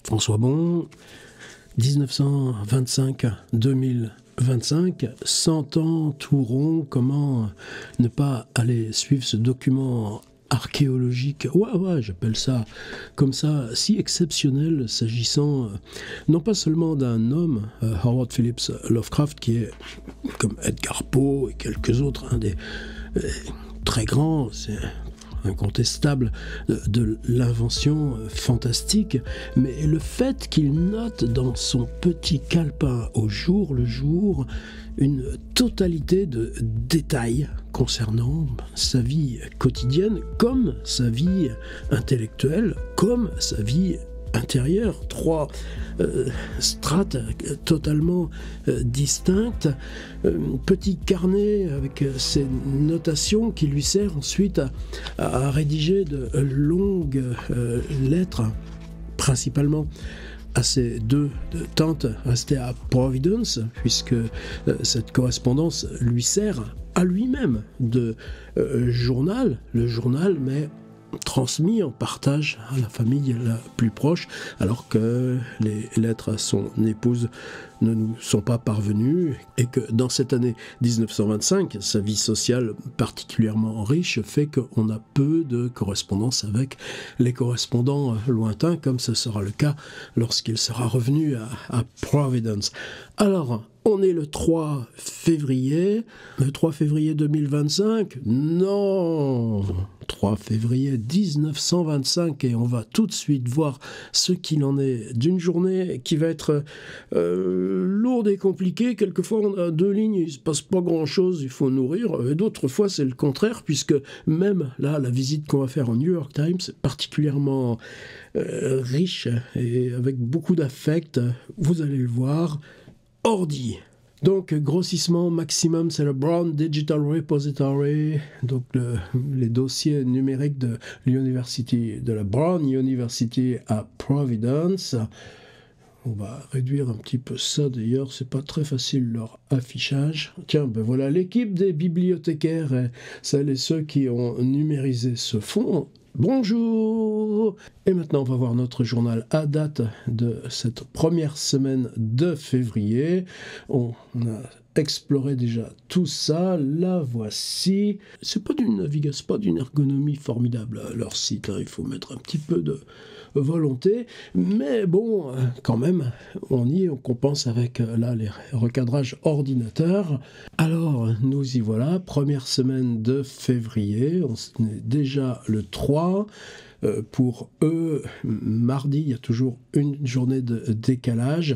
François Bon, 1925-2025, 100 ans tout rond, comment ne pas aller suivre ce document archéologique, ouais, j'appelle ça comme ça, si exceptionnel, s'agissant non pas seulement d'un homme, Howard Phillips Lovecraft, qui est comme Edgar Poe et quelques autres, des très grands, c'est incontestable de l'invention fantastique, mais le fait qu'il note dans son petit calepin au jour le jour une totalité de détails concernant sa vie quotidienne, comme sa vie intellectuelle, comme sa vie intérieure, trois strates totalement distinctes, petit carnet avec ses notations qui lui sert ensuite à rédiger de longues lettres, principalement à ses deux tantes restées à Providence, puisque cette correspondance lui sert à lui-même de journal, le journal, mais transmis en partage à la famille la plus proche, alors que les lettres à son épouse ne nous sont pas parvenues, et que dans cette année 1925, sa vie sociale particulièrement riche fait qu'on a peu de correspondance avec les correspondants lointains, comme ce sera le cas lorsqu'il sera revenu à Providence. Alors, on est le 3 février. Le 3 février 2025 ? Non, 3 février 1925, et on va tout de suite voir ce qu'il en est d'une journée qui va être lourde et compliquée. Quelquefois, on a deux lignes, il ne se passe pas grand-chose, il faut nourrir. Et d'autres fois, c'est le contraire, puisque même là, la visite qu'on va faire au New York Times est particulièrement riche et avec beaucoup d'affect. Vous allez le voir. Ordi. Donc, grossissement maximum, c'est le Brown Digital Repository, donc les dossiers numériques de l'université, de la Brown University à Providence. On va réduire un petit peu ça, d'ailleurs, c'est pas très facile leur affichage. Tiens, ben voilà, l'équipe des bibliothécaires, celles et ceux qui ont numérisé ce fonds. Bonjour! Et maintenant, on va voir notre journal à date de cette première semaine de février. On a exploré déjà tout ça. La voici. C'est pas d'une navigation, pas d'une ergonomie formidable, leur site. Il faut mettre un petit peu de volonté, mais bon, quand même, on compense avec là les recadrages ordinateur. Alors, nous y voilà, première semaine de février, on est déjà le 3. Pour eux, mardi, il y a toujours une journée de décalage.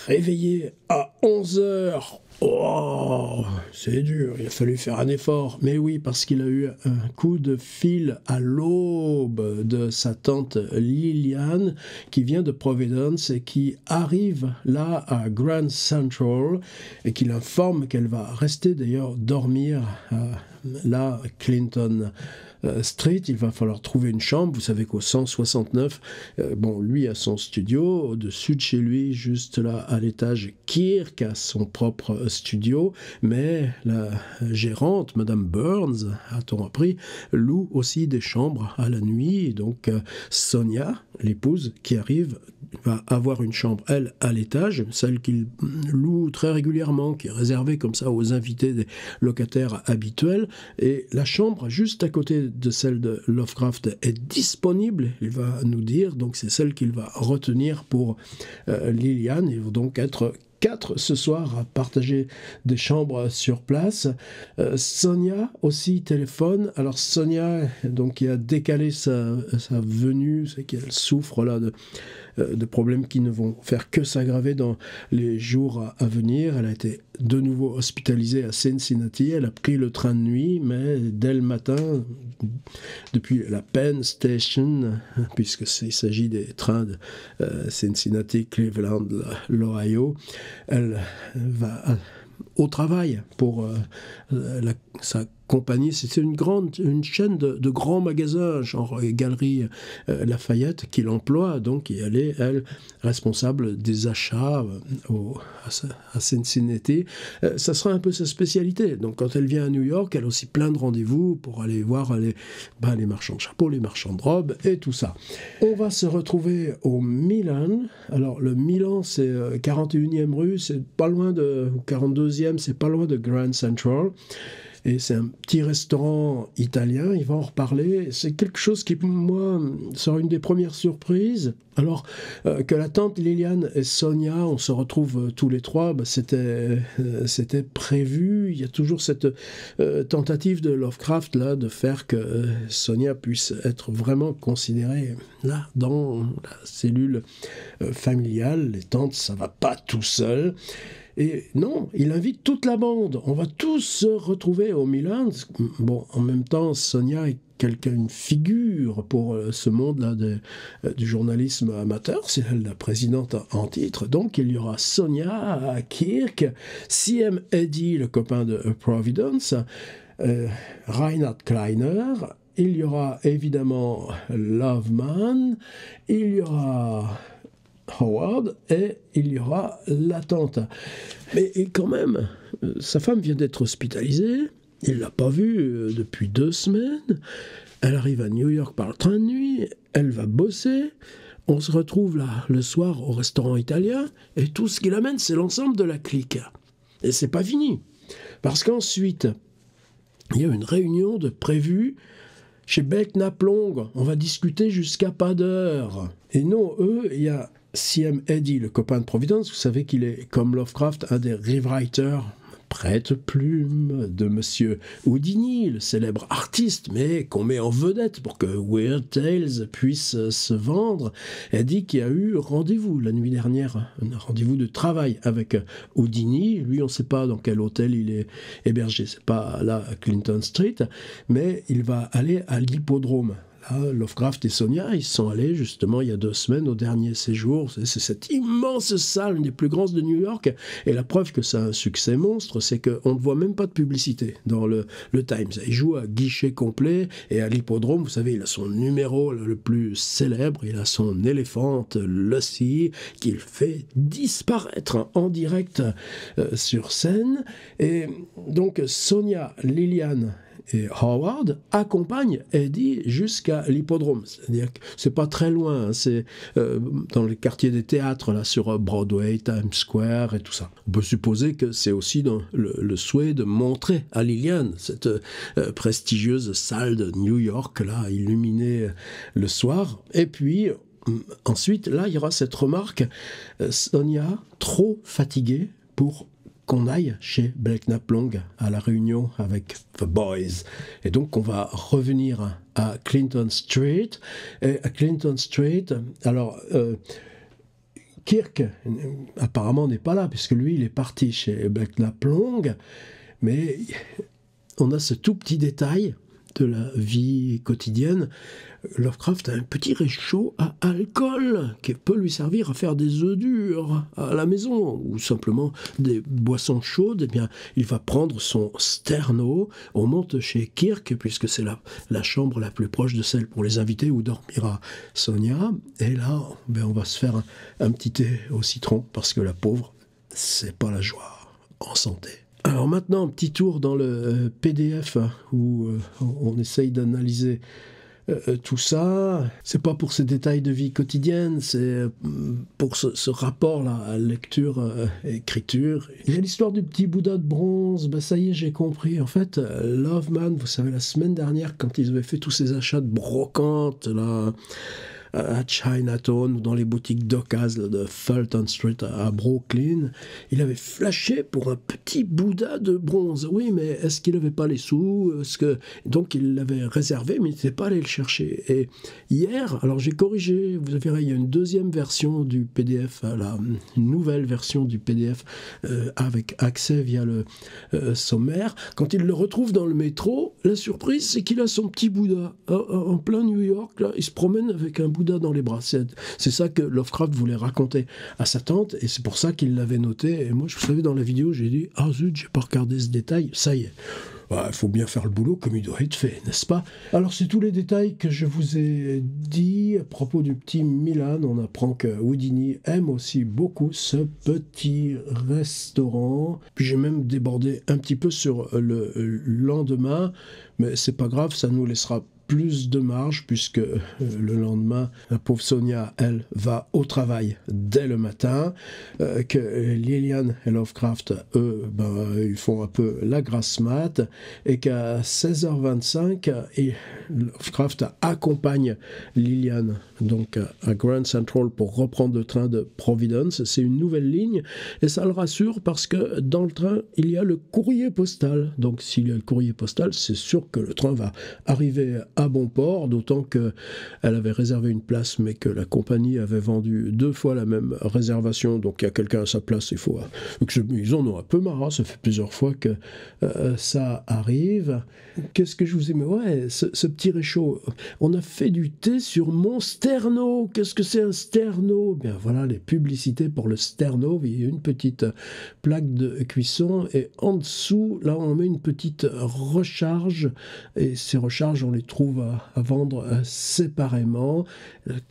Réveillé à 11h. Oh, c'est dur, il a fallu faire un effort. Mais oui, parce qu'il a eu un coup de fil à l'aube de sa tante Liliane, qui vient de Providence et qui arrive là à Grand Central, et qui l'informe qu'elle va rester d'ailleurs dormir là, Clinton Street. Il va falloir trouver une chambre. Vous savez qu'au 169, lui a son studio, au-dessus de chez lui, juste là à l'étage, Kirk a son propre studio, mais la gérante, Madame Burns, a-t-on appris, loue aussi des chambres à la nuit. Donc Sonia, l'épouse qui arrive, va avoir une chambre, elle, à l'étage, celle qu'il loue très régulièrement, qui est réservée comme ça aux invités des locataires habituels, et la chambre juste à côté de celle de Lovecraft est disponible, il va nous dire, donc c'est celle qu'il va retenir pour Liliane. Ils vont donc être 4 ce soir à partager des chambres sur place. Sonia aussi téléphone. Alors Sonia, donc, qui a décalé sa venue, c'est qu'elle souffre là de problèmes qui ne vont faire que s'aggraver dans les jours à venir. Elle a été de nouveau hospitalisée à Cincinnati. Elle a pris le train de nuit, mais dès le matin, depuis la Penn Station, puisque il s'agit des trains de Cincinnati, Cleveland, l'Ohio, elle va au travail pour sa compagnie, c'était une chaîne de grands magasins, genre Galerie Lafayette, qui l'emploie, donc elle est, elle, responsable des achats à Cincinnati. Ça sera un peu sa spécialité. Donc quand elle vient à New York, elle a aussi plein de rendez-vous pour aller voir les marchands de chapeaux, les marchands de robes et tout ça. On va se retrouver au Milan. Alors le Milan, c'est 41e rue, c'est pas loin de 42e, c'est pas loin de Grand Central. Et c'est un petit restaurant italien, il va en reparler. C'est quelque chose qui, moi, sera une des premières surprises. Alors, que la tante Liliane et Sonia, on se retrouve tous les trois, c'était prévu. Il y a toujours cette tentative de Lovecraft, là, de faire que Sonia puisse être vraiment considérée, là, dans la cellule familiale. Les tantes, ça va pas tout seul. Et non, il invite toute la bande. On va tous se retrouver au Milan. Bon, en même temps, Sonia est une figure pour ce monde-là du journalisme amateur. C'est elle la présidente en titre. Donc, il y aura Sonia, Kirk, C.M. Eddy, le copain de Providence, Reinhard Kleiner. Il y aura évidemment Loveman. Il y aura Howard, et il y aura la tante. Mais quand même, sa femme vient d'être hospitalisée, il ne l'a pas vue depuis 2 semaines, elle arrive à New York par le train de nuit, elle va bosser, on se retrouve là le soir au restaurant italien, et tout ce qui l'amène, c'est l'ensemble de la clique. Et c'est pas fini, parce qu'ensuite, il y a une réunion de prévue chez Belknap Long, on va discuter jusqu'à pas d'heure. Et non, eux, il y a C.M. Eddy, le copain de Providence, vous savez qu'il est, comme Lovecraft, un des rewriters prête-plume de Monsieur Houdini, le célèbre artiste, mais qu'on met en vedette pour que Weird Tales puisse se vendre. Eddy qui a eu rendez-vous la nuit dernière, un rendez-vous de travail avec Houdini. Lui, on ne sait pas dans quel hôtel il est hébergé, c'est pas là à Clinton Street, mais il va aller à l'hippodrome. Lovecraft et Sonia, ils sont allés justement il y a 2 semaines au dernier séjour. C'est cette immense salle, une des plus grandes de New York. Et la preuve que ça a un succès monstre, c'est qu'on ne voit même pas de publicité dans le Times. Il joue à guichet complet et à l'hippodrome, vous savez, il a son numéro le plus célèbre, il a son éléphante, Lucy, qu'il fait disparaître en direct sur scène. Et donc Sonia, Liliane et Howard accompagnent Eddy jusqu'à l'hippodrome. C'est-à-dire que c'est pas très loin, hein, c'est dans le quartier des théâtres, là, sur Broadway, Times Square et tout ça. On peut supposer que c'est aussi dans le souhait de montrer à Liliane cette prestigieuse salle de New York, là, illuminée le soir. Et puis, ensuite, là, il y aura cette remarque, Sonia, trop fatiguée pour qu'on aille chez Belknap Long à la réunion avec The Boys. Et donc on va revenir à Clinton Street. Et à Clinton Street, alors Kirk apparemment n'est pas là, puisque lui il est parti chez Belknap Long, mais on a ce tout petit détail de la vie quotidienne. Lovecraft a un petit réchaud à alcool qui peut lui servir à faire des œufs durs à la maison ou simplement des boissons chaudes. Eh bien, il va prendre son sterno, on monte chez Kirk puisque c'est la chambre la plus proche de celle pour les invités où dormira Sonia. Et là, on va se faire un petit thé au citron parce que la pauvre, c'est pas la joie en santé. Alors maintenant, un petit tour dans le PDF où on essaye d'analyser tout ça. C'est pas pour ces détails de vie quotidienne, c'est pour ce rapport-là à lecture et écriture. Il y a l'histoire du petit Bouddha de bronze, ça y est, j'ai compris. En fait, Loveman, vous savez, la semaine dernière, quand ils avaient fait tous ces achats de brocantes, là, à Chinatown ou dans les boutiques d'occasion de Fulton Street à Brooklyn, il avait flashé pour un petit Bouddha de bronze. Oui, mais est-ce qu'il n'avait pas les sous? Donc il l'avait réservé, mais il n'était pas allé le chercher. Et hier, alors j'ai corrigé, vous verrez, il y a une deuxième version du PDF, une nouvelle version du PDF avec accès via le sommaire. Quand il le retrouve dans le métro, la surprise, c'est qu'il a son petit Bouddha en plein New York. Là, il se promène avec un Bouddha Bouddha dans les bras. C'est ça que Lovecraft voulait raconter à sa tante, et c'est pour ça qu'il l'avait noté. Et moi, je vous savez, dans la vidéo, j'ai dit « Ah zut, j'ai pas regardé ce détail, ça y est ». Il faut bien faire le boulot comme il doit être fait, n'est-ce pas? Alors, c'est tous les détails que je vous ai dit à propos du petit Milan. On apprend que Houdini aime aussi beaucoup ce petit restaurant. Puis j'ai même débordé un petit peu sur le lendemain, mais c'est pas grave, ça nous laissera plus de marge, puisque le lendemain, la pauvre Sonia, elle, va au travail dès le matin, que Lillian et Lovecraft, eux, ils font un peu la grasse mat, et qu'à 16h25, Lovecraft accompagne Lillian donc à Grand Central pour reprendre le train de Providence. C'est une nouvelle ligne, et ça le rassure parce que dans le train, il y a le courrier postal. Donc s'il y a le courrier postal, c'est sûr que le train va arriver à bon port, d'autant qu'elle avait réservé une place, mais que la compagnie avait vendu 2 fois la même réservation, donc il y a quelqu'un à sa place, ils en ont un peu marre, ça fait plusieurs fois que ça arrive. Qu'est-ce que je vous ai mis? Ouais, ce petit réchaud, on a fait du thé sur mon sterno. Qu'est-ce que c'est un sterno? Bien voilà, les publicités pour le sterno, il y a une petite plaque de cuisson, et en dessous, là, on met une petite recharge, et ces recharges, on les trouve à vendre séparément.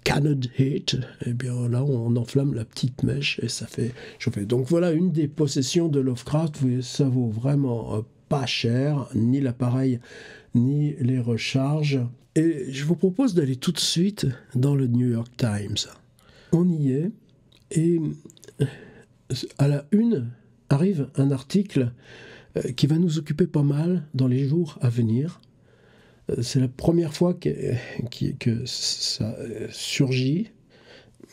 Canard Heat, et bien là, on enflamme la petite mèche, et ça fait chauffer. Donc voilà, une des possessions de Lovecraft, ça vaut vraiment pas cher, ni l'appareil, ni les recharges. Et je vous propose d'aller tout de suite dans le New York Times. On y est, et à la une arrive un article qui va nous occuper pas mal dans les jours à venir. C'est la première fois que ça surgit,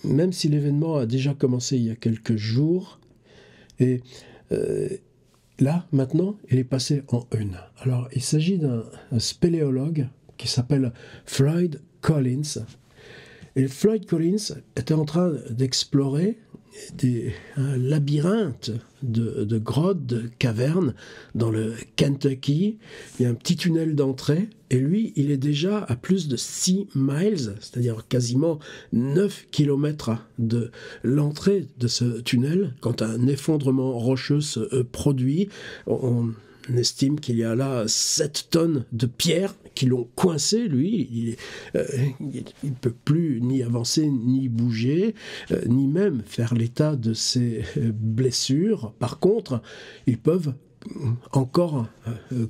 même si l'événement a déjà commencé il y a quelques jours. Et là, maintenant, il est passé en une. Alors, il s'agit d'un spéléologue qui s'appelle Floyd Collins. Et Floyd Collins était en train d'explorer un labyrinthe de grottes, de cavernes dans le Kentucky. Il y a un petit tunnel d'entrée, et lui, il est déjà à plus de 6 miles, c'est-à-dire quasiment 9 kilomètres de l'entrée de ce tunnel. Quand un effondrement rocheux se produit, on estime qu'il y a là 7 tonnes de pierres qui l'ont coincé, lui. Il peut plus ni avancer, ni bouger, ni même faire l'état de ses blessures. Par contre, ils peuvent encore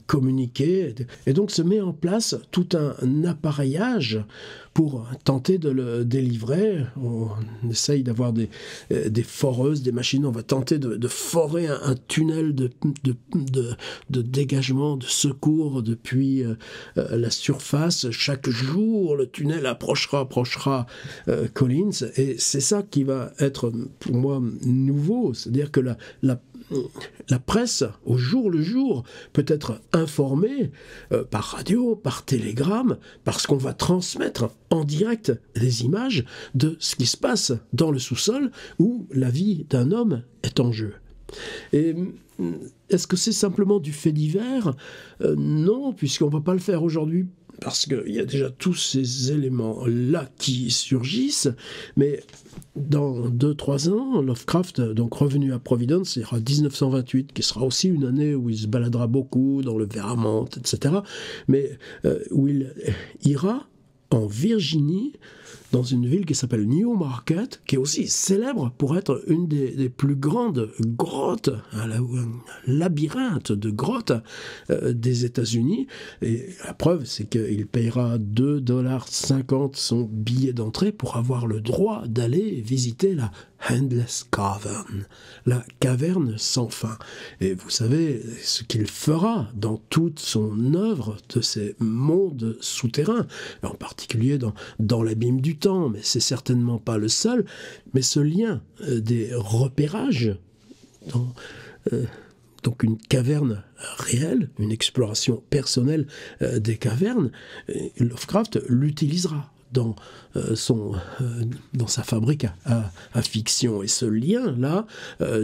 communiquer, et donc se met en place tout un appareillage pour tenter de le délivrer. On essaye d'avoir des foreuses, des machines, on va tenter de forer un tunnel de dégagement, de secours depuis la surface. Chaque jour, le tunnel approchera Collins, et c'est ça qui va être pour moi nouveau, c'est-à-dire que la presse, au jour le jour, peut être informée par radio, par télégramme, parce qu'on va transmettre en direct des images de ce qui se passe dans le sous-sol où la vie d'un homme est en jeu. Et est-ce que c'est simplement du fait divers? Non, puisqu'on ne va pas le faire aujourd'hui, parce qu'il y a déjà tous ces éléments-là qui surgissent, mais dans 2-3 ans, Lovecraft, donc revenu à Providence, il y aura 1928, qui sera aussi une année où il se baladera beaucoup dans le Vermont, etc., mais où il ira en Virginie, dans une ville qui s'appelle Newmarket, qui est aussi célèbre pour être une des plus grandes grottes, un labyrinthe de grottes des États-Unis. Et la preuve, c'est qu'il payera $2,50 son billet d'entrée pour avoir le droit d'aller visiter la Endless Cavern, la caverne sans fin. Et vous savez ce qu'il fera dans toute son œuvre de ces mondes souterrains, en particulier dans l'abîme du temps, mais c'est certainement pas le seul. Mais ce lien des repérages, donc une caverne réelle, une exploration personnelle des cavernes, Lovecraft l'utilisera dans, dans sa fabrique à fiction. Et ce lien-là,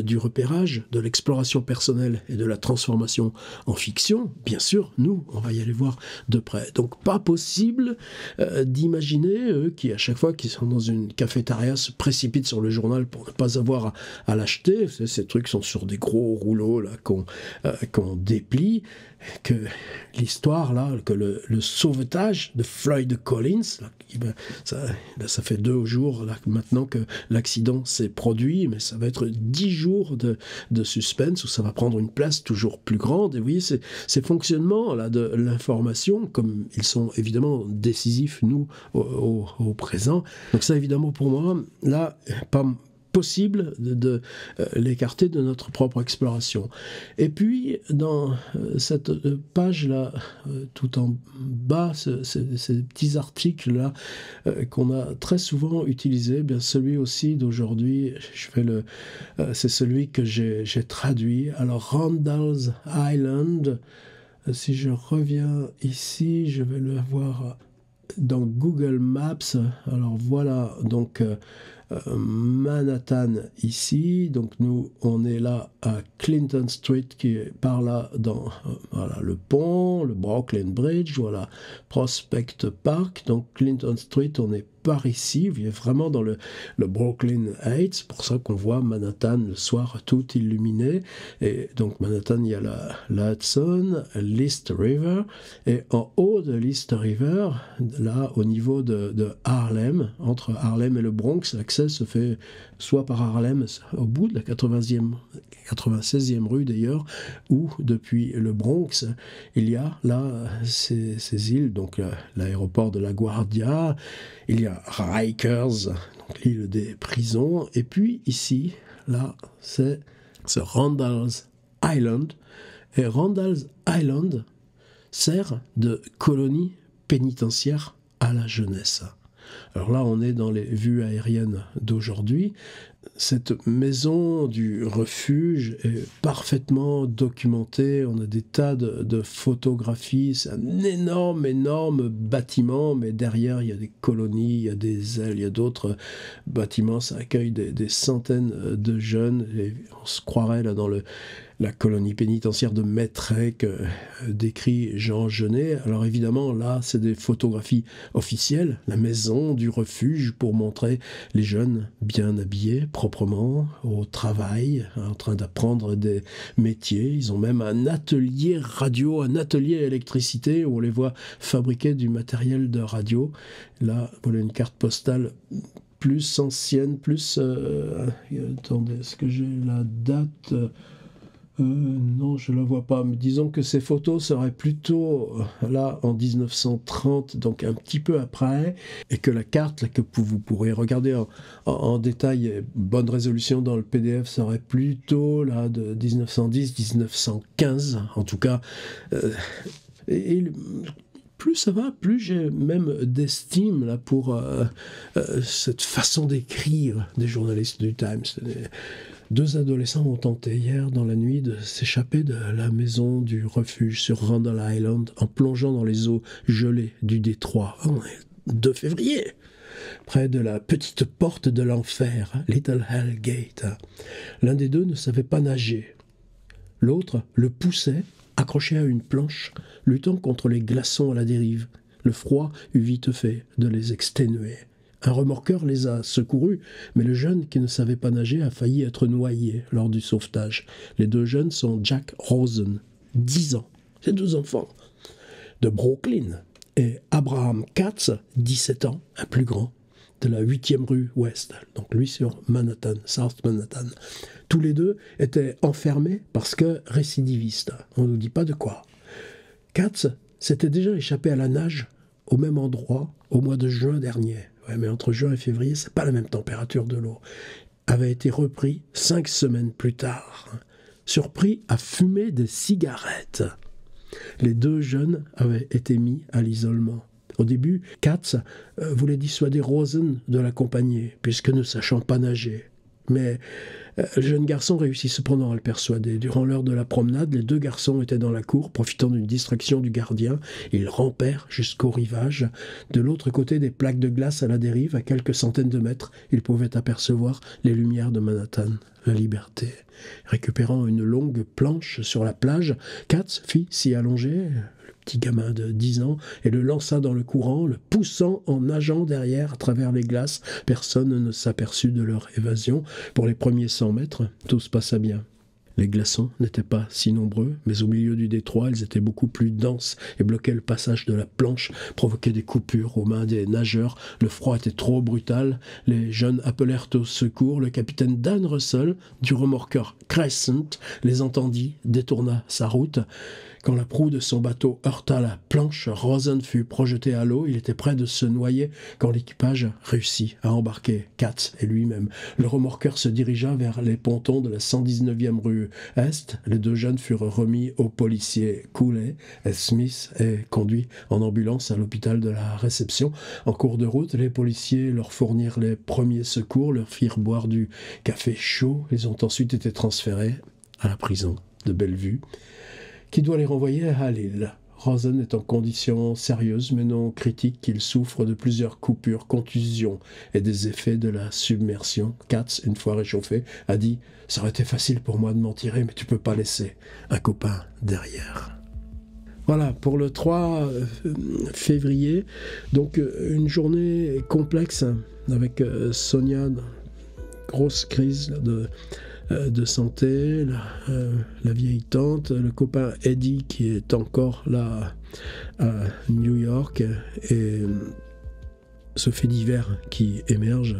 du repérage, de l'exploration personnelle et de la transformation en fiction, bien sûr, nous, on va y aller voir de près. Donc pas possible d'imaginer eux qui, à chaque fois qu'ils sont dans une cafétéria, se précipitent sur le journal pour ne pas avoir à l'acheter. Ces trucs sont sur des gros rouleaux là qu'on déplie, que l'histoire là, que le sauvetage de Floyd Collins, là, ça fait 2 jours là, maintenant que l'accident s'est produit, mais ça va être 10 jours de suspense où ça va prendre une place toujours plus grande. Et vous voyez, ces fonctionnements là de l'information, comme ils sont évidemment décisifs, nous, au présent. Donc ça, évidemment, pour moi, là, pas possible de l'écarter de notre propre exploration. Et puis, dans cette page-là, tout en bas, ces petits articles-là qu'on a très souvent utilisés, bien celui aussi d'aujourd'hui, c'est celui que j'ai traduit. Alors, Randall's Island, si je reviens ici, je vais le voir dans Google Maps. Alors voilà, donc Manhattan ici, donc nous on est là à Clinton Street qui est par là dans voilà, le pont, le Brooklyn Bridge, voilà Prospect Park, donc Clinton Street on est par ici, vous êtes vraiment dans le Brooklyn Heights, c'est pour ça qu'on voit Manhattan le soir tout illuminé, et donc Manhattan il y a la Hudson, l'East River, et en haut de l'East River, là au niveau de Harlem, entre Harlem et le Bronx, l'accès se fait soit par Harlem, au bout de la 96e rue d'ailleurs, ou depuis le Bronx, il y a là ces îles, donc l'aéroport de LaGuardia, il y a Rikers, donc l'île des prisons, et puis ici, là, c'est Randall's Island, et Randall's Island sert de colonie pénitentiaire à la jeunesse. Alors là, on est dans les vues aériennes d'aujourd'hui. Cette maison du refuge est parfaitement documentée. On a des tas de photographies. C'est un énorme bâtiment, mais derrière, il y a des colonies, il y a des ailes, il y a d'autres bâtiments. Ça accueille des centaines de jeunes. Et on se croirait là dans la colonie pénitentiaire de Maitret que décrit Jean Genet. Alors évidemment, là, c'est des photographies officielles, la maison du refuge pour montrer les jeunes bien habillés, proprement, au travail, en train d'apprendre des métiers. Ils ont même un atelier radio, un atelier électricité où on les voit fabriquer du matériel de radio. Là, voilà une carte postale plus ancienne, plus... attendez, est-ce que j'ai la date non, je ne la vois pas, mais disons que ces photos seraient plutôt là en 1930, donc un petit peu après, et que la carte là, que vous pourrez regarder en détail, bonne résolution dans le PDF, serait plutôt là de 1910-1915, en tout cas. Plus ça va, plus j'ai même d'estime là, pour cette façon d'écrire des journalistes du Times. 2 adolescents ont tenté hier dans la nuit de s'échapper de la maison du refuge sur Randall Island en plongeant dans les eaux gelées du détroit. On est 2 février, près de la petite porte de l'enfer, Little Hell Gate. L'un des 2 ne savait pas nager. L'autre le poussait, accroché à une planche, luttant contre les glaçons à la dérive. Le froid eut vite fait de les exténuer. Un remorqueur les a secourus, mais le jeune qui ne savait pas nager a failli être noyé lors du sauvetage. Les 2 jeunes sont Jack Rosen, 10 ans, ses 2 enfants, de Brooklyn, et Abraham Katz, 17 ans, un plus grand, de la 8e rue Ouest, donc lui sur Manhattan, South Manhattan. Tous les 2 étaient enfermés parce que récidivistes. On ne nous dit pas de quoi. Katz s'était déjà échappé à la nage au même endroit au mois de juin dernier. Ouais, mais entre juin et février, c'est pas la même température de l'eau. Avait été repris 5 semaines plus tard. Surpris à fumer des cigarettes. Les 2 jeunes avaient été mis à l'isolement. Au début, Katz voulait dissuader Rosen de l'accompagner, puisque ne sachant pas nager. Mais le jeune garçon réussit cependant à le persuader. Durant l'heure de la promenade, les deux garçons étaient dans la cour, profitant d'une distraction du gardien. Ils rampèrent jusqu'au rivage. De l'autre côté des plaques de glace à la dérive, à quelques centaines de mètres, ils pouvaient apercevoir les lumières de Manhattan. La liberté. Récupérant une longue planche sur la plage, Katz fit s'y allonger, le petit gamin de 10 ans, et le lança dans le courant, le poussant en nageant derrière à travers les glaces. Personne ne s'aperçut de leur évasion. Pour les premiers 100 mètres, tout se passa bien. Les glaçons n'étaient pas si nombreux, mais au milieu du détroit, ils étaient beaucoup plus denses et bloquaient le passage de la planche, provoquaient des coupures aux mains des nageurs. Le froid était trop brutal. Les jeunes appelèrent au secours. Le capitaine Dan Russell, du remorqueur Crescent, les entendit, détourna sa route. Quand la proue de son bateau heurta la planche, Rosen fut projeté à l'eau. Il était près de se noyer quand l'équipage réussit à embarquer Katz et lui-même. Le remorqueur se dirigea vers les pontons de la 119e rue Est. Les deux jeunes furent remis aux policiers Cooley et Smith et conduits en ambulance à l'hôpital de la réception. En cours de route, les policiers leur fournirent les premiers secours, leur firent boire du café chaud. Ils ont ensuite été transférés à la prison de Bellevue, qui doit les renvoyer à Lille. Rosen est en condition sérieuse mais non critique. Il souffre de plusieurs coupures, contusions et des effets de la submersion. Katz, une fois réchauffé, a dit « Ça aurait été facile pour moi de m'en tirer, mais tu peux pas laisser un copain derrière. » Voilà, pour le 3 février, donc une journée complexe avec Sonia, grosse crise de santé, la vieille tante, le copain Eddie qui est encore là à New York, et ce fait divers qui émerge,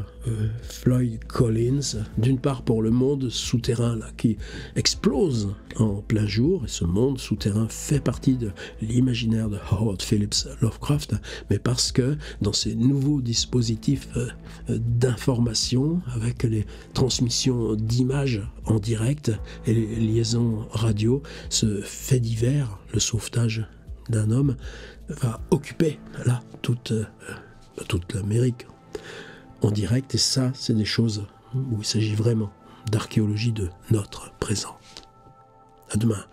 Floyd Collins, d'une part pour le monde souterrain là, qui explose en plein jour, et ce monde souterrain fait partie de l'imaginaire de Howard Phillips Lovecraft, mais parce que dans ces nouveaux dispositifs d'information, avec les transmissions d'images en direct et les liaisons radio, ce fait divers, le sauvetage d'un homme, va occuper là toute l'Amérique en direct, et ça, c'est des choses où il s'agit vraiment d'archéologie de notre présent. À demain.